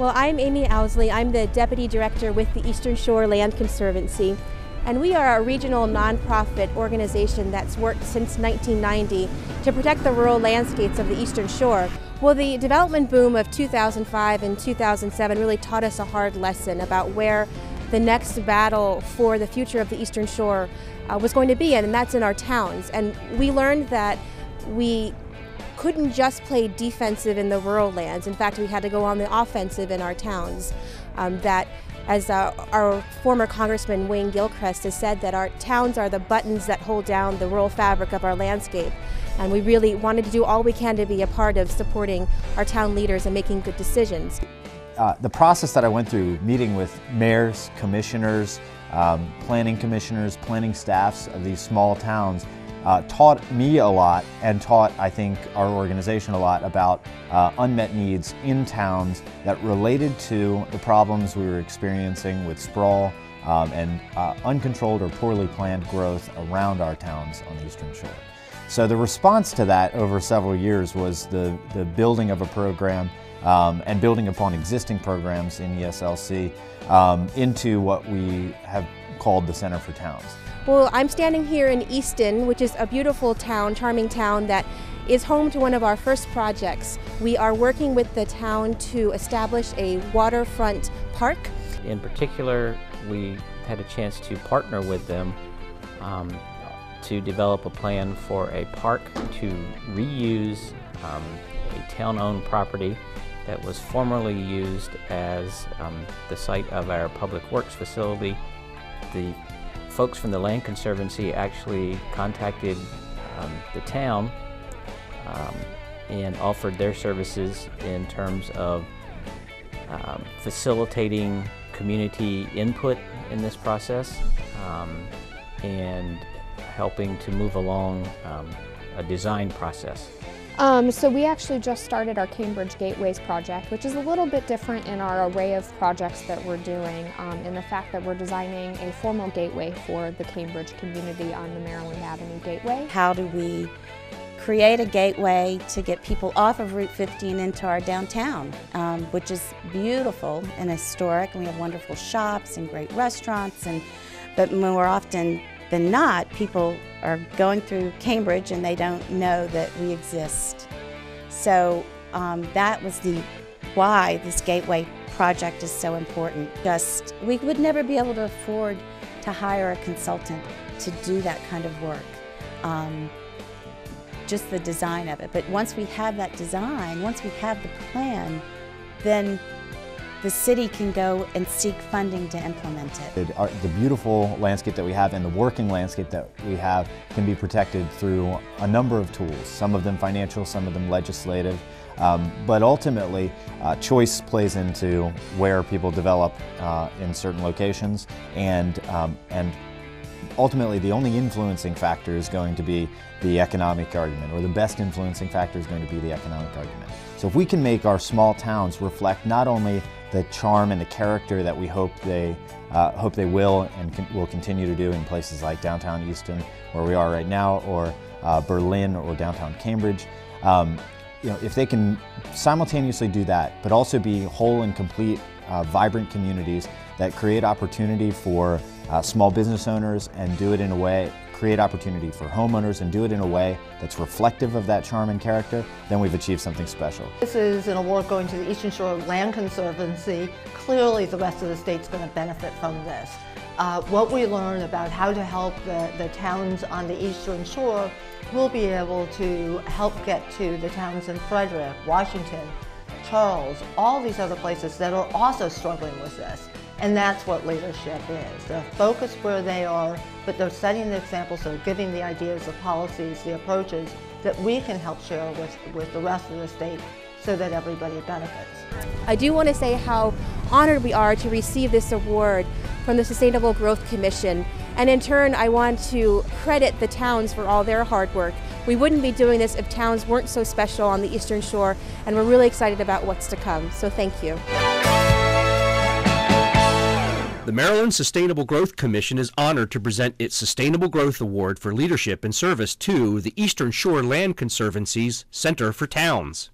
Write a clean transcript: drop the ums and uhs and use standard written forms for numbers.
Well, I'm Amy Owsley. I'm the Deputy Director with the Eastern Shore Land Conservancy, and we are a regional nonprofit organization that's worked since 1990 to protect the rural landscapes of the Eastern Shore. Well, the development boom of 2005 and 2007 really taught us a hard lesson about where the next battle for the future of the Eastern Shore was going to be, and that's in our towns. And we learned that we couldn't just play defensive in the rural lands. In fact, we had to go on the offensive in our towns. That, as our former Congressman Wayne Gilchrist has said, that our towns are the buttons that hold down the rural fabric of our landscape. And we really wanted to do all we can to be a part of supporting our town leaders and making good decisions. The process that I went through, meeting with mayors, commissioners, planning commissioners, planning staffs of these small towns, taught me a lot and taught, I think, our organization a lot about unmet needs in towns that related to the problems we were experiencing with sprawl and uncontrolled or poorly planned growth around our towns on the Eastern Shore. So the response to that over several years was the building of a program and building upon existing programs in ESLC into what we have called the Center for Towns. Well, I'm standing here in Easton, which is a beautiful town, charming town that is home to one of our first projects. We are working with the town to establish a waterfront park. In particular, we had a chance to partner with them to develop a plan for a park to reuse a town-owned property that was formerly used as the site of our public works facility. The folks from the Land Conservancy actually contacted the town and offered their services in terms of facilitating community input in this process and helping to move along a design process. So we actually just started our Cambridge Gateways project, which is a little bit different in our array of projects that we're doing in the fact that we're designing a formal gateway for the Cambridge community on the Maryland Avenue Gateway. How do we create a gateway to get people off of Route 15 into our downtown, which is beautiful and historic, and we have wonderful shops and great restaurants, but more often than not, people are going through Cambridge and they don't know that we exist. So that was why this gateway project is so important. We would never be able to afford to hire a consultant to do that kind of work, just the design of it. But once we have that design, once we have the plan, then the city can go and seek funding to implement it. The beautiful landscape that we have and the working landscape that we have can be protected through a number of tools, some of them financial, some of them legislative, but ultimately choice plays into where people develop in certain locations, and ultimately the only influencing factor is going to be the economic argument, or the best influencing factor is going to be the economic argument. So if we can make our small towns reflect not only the charm and the character that we hope they will and will continue to do in places like downtown Easton, where we are right now, or Berlin, or downtown Cambridge, if they can simultaneously do that, but also be whole and complete, vibrant communities that create opportunity for small business owners and do it in a way, create opportunity for homeowners and do it in a way that's reflective of that charm and character, then we've achieved something special. This is an award going to the Eastern Shore Land Conservancy. Clearly the rest of the state's going to benefit from this. What we learn about how to help the towns on the Eastern Shore, we'll be able to help get to the towns in Frederick, Washington, Charles, all these other places that are also struggling with this. And that's what leadership is. They're focused where they are, but they're setting the example, so giving the ideas, the policies, the approaches that we can help share with the rest of the state so that everybody benefits. I do want to say how honored we are to receive this award from the Sustainable Growth Commission, and in turn I want to credit the towns for all their hard work. We wouldn't be doing this if towns weren't so special on the Eastern Shore, and we're really excited about what's to come, so thank you. The Maryland Sustainable Growth Commission is honored to present its Sustainable Growth Award for leadership and service to the Eastern Shore Land Conservancy's Center for Towns.